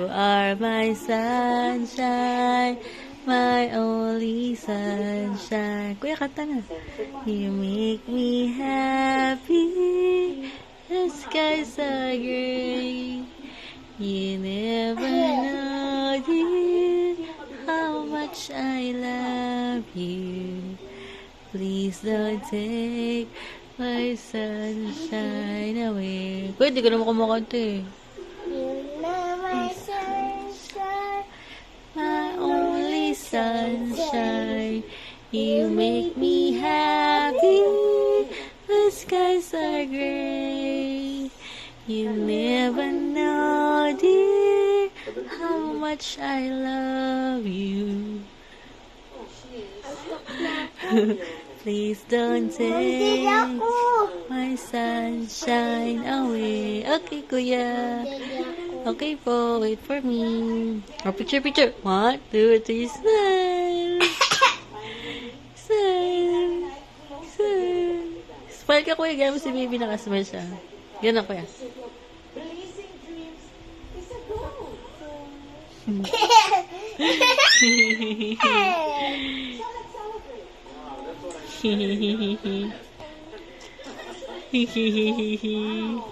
are my sunshine, my only sunshine. Kuya, kanta na. You make me happy, the skies are gray. You never know, dear, how much I love you. Please don't take my sunshine away. Kuya, di ko naman kumakanta eh. You know my sunshine, My only sunshine, you make me happy. The skies are gray. You never know, dear, how much I love you. Please don't take my sunshine away. Okay, kuya. Okay po, wait for me. Oh, picture. 1, 2, 3, smile. Smile. Smile. Smile ka, kuya. Gano'n mo si baby, nakasmile siya. Gano'n, kuya. Blazing dreams is a goal. Hehehehe.